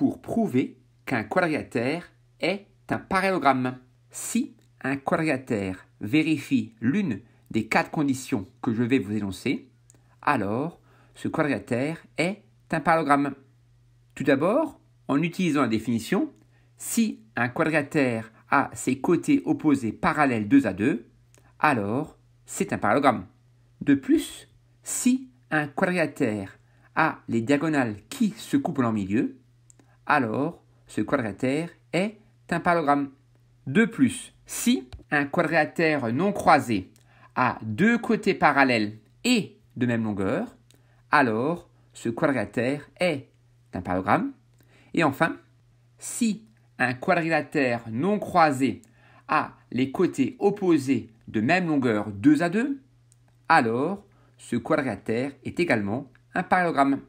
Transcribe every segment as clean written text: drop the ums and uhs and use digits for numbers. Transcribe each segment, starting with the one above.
pour prouver qu'un quadrilatère est un parallélogramme. Si un quadrilatère vérifie l'une des 4 conditions que je vais vous énoncer, alors ce quadrilatère est un parallélogramme. Tout d'abord, en utilisant la définition, si un quadrilatère a ses côtés opposés parallèles 2 à 2, alors c'est un parallélogramme. De plus, si un quadrilatère a les diagonales qui se coupent en leur milieu, alors ce quadrilatère est un parallélogramme. De plus, si un quadrilatère non croisé a 2 côtés parallèles et de même longueur, alors ce quadrilatère est un parallélogramme. Et enfin, si un quadrilatère non croisé a les côtés opposés de même longueur 2 à 2, alors ce quadrilatère est également un parallélogramme.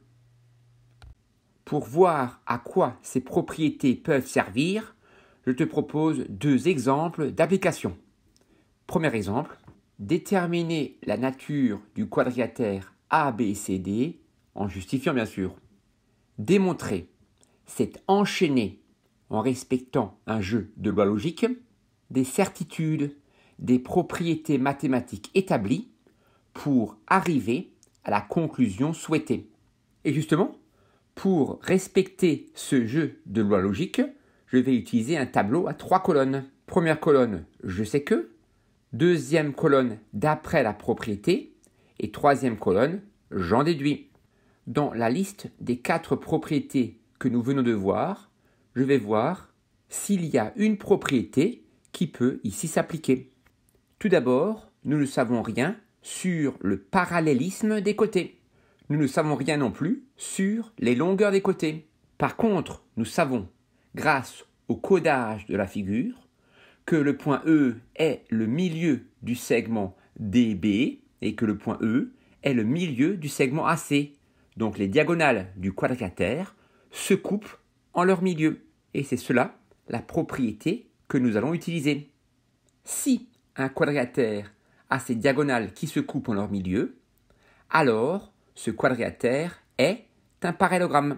Pour voir à quoi ces propriétés peuvent servir, je te propose 2 exemples d'application. Premier exemple, déterminer la nature du quadrilatère ABCD en justifiant bien sûr. Démontrer, c'est enchaîner en respectant un jeu de lois logiques, des certitudes, des propriétés mathématiques établies pour arriver à la conclusion souhaitée. Et justement, pour respecter ce jeu de lois logiques, je vais utiliser un tableau à 3 colonnes. Première colonne, je sais que. Deuxième colonne, d'après la propriété. Et troisième colonne, j'en déduis. Dans la liste des 4 propriétés que nous venons de voir, je vais voir s'il y a une propriété qui peut ici s'appliquer. Tout d'abord, nous ne savons rien sur le parallélisme des côtés. Nous ne savons rien non plus sur les longueurs des côtés. Par contre, nous savons, grâce au codage de la figure, que le point E est le milieu du segment DB et que le point E est le milieu du segment AC. Donc les diagonales du quadrilatère se coupent en leur milieu. Et c'est cela la propriété que nous allons utiliser. Si un quadrilatère a ses diagonales qui se coupent en leur milieu, alors ce quadrilatère est un parallélogramme.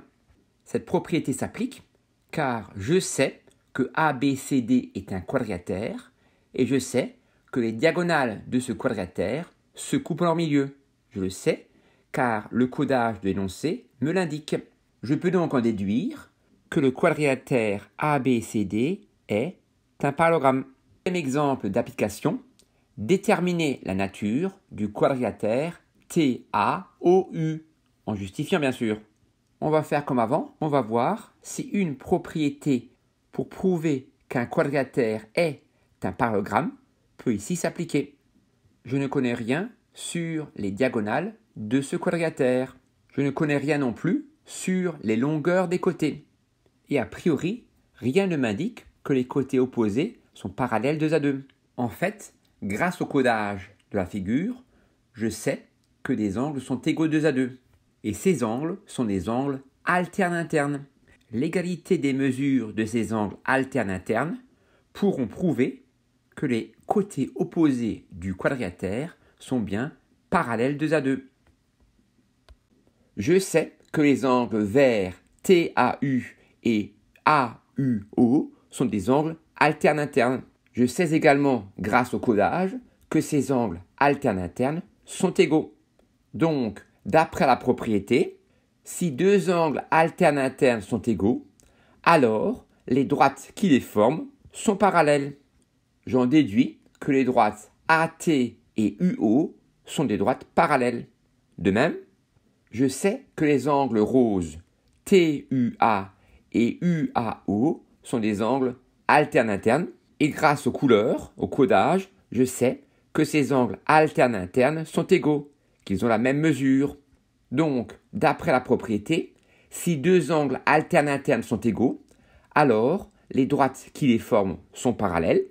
Cette propriété s'applique car je sais que ABCD est un quadrilatère et je sais que les diagonales de ce quadrilatère se coupent en leur milieu. Je le sais car le codage de l'énoncé me l'indique. Je peux donc en déduire que le quadrilatère ABCD est un parallélogramme. Deuxième exemple d'application, déterminer la nature du quadrilatère TAOU, en justifiant bien sûr. On va faire comme avant, on va voir si une propriété pour prouver qu'un quadrilatère est un parallélogramme peut ici s'appliquer. Je ne connais rien sur les diagonales de ce quadrilatère. Je ne connais rien non plus sur les longueurs des côtés. Et a priori, rien ne m'indique que les côtés opposés sont parallèles 2 à 2. En fait, grâce au codage de la figure, je sais que des angles sont égaux 2 à 2. Et ces angles sont des angles alternes-internes. L'égalité des mesures de ces angles alternes-internes pourront prouver que les côtés opposés du quadrilatère sont bien parallèles 2 à 2. Je sais que les angles verts TAU et AUO sont des angles alternes-internes. Je sais également, grâce au codage, que ces angles alternes-internes sont égaux. Donc, d'après la propriété, si 2 angles alternes-internes sont égaux, alors les droites qui les forment sont parallèles. J'en déduis que les droites AT et UO sont des droites parallèles. De même, je sais que les angles roses TUA et UAO sont des angles alternes-internes et grâce aux couleurs, au codage, je sais que ces angles alternes-internes sont égaux, qu'ils ont la même mesure. Donc, d'après la propriété, si 2 angles alternes-internes sont égaux, alors les droites qui les forment sont parallèles.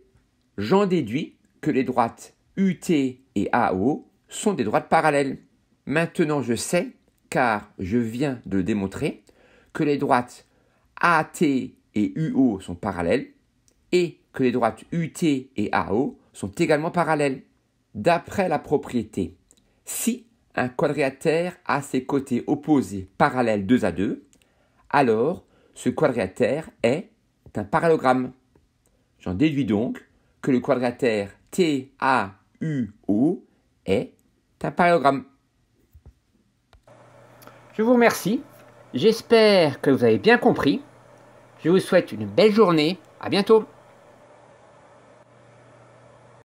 J'en déduis que les droites UT et AO sont des droites parallèles. Maintenant, je sais, car je viens de le démontrer, que les droites AT et UO sont parallèles et que les droites UT et AO sont également parallèles. D'après la propriété, si un quadrilatère a ses côtés opposés parallèles 2 à 2, alors ce quadrilatère est un parallélogramme. J'en déduis donc que le quadrilatère TAUO est un parallélogramme. Je vous remercie. J'espère que vous avez bien compris. Je vous souhaite une belle journée. À bientôt.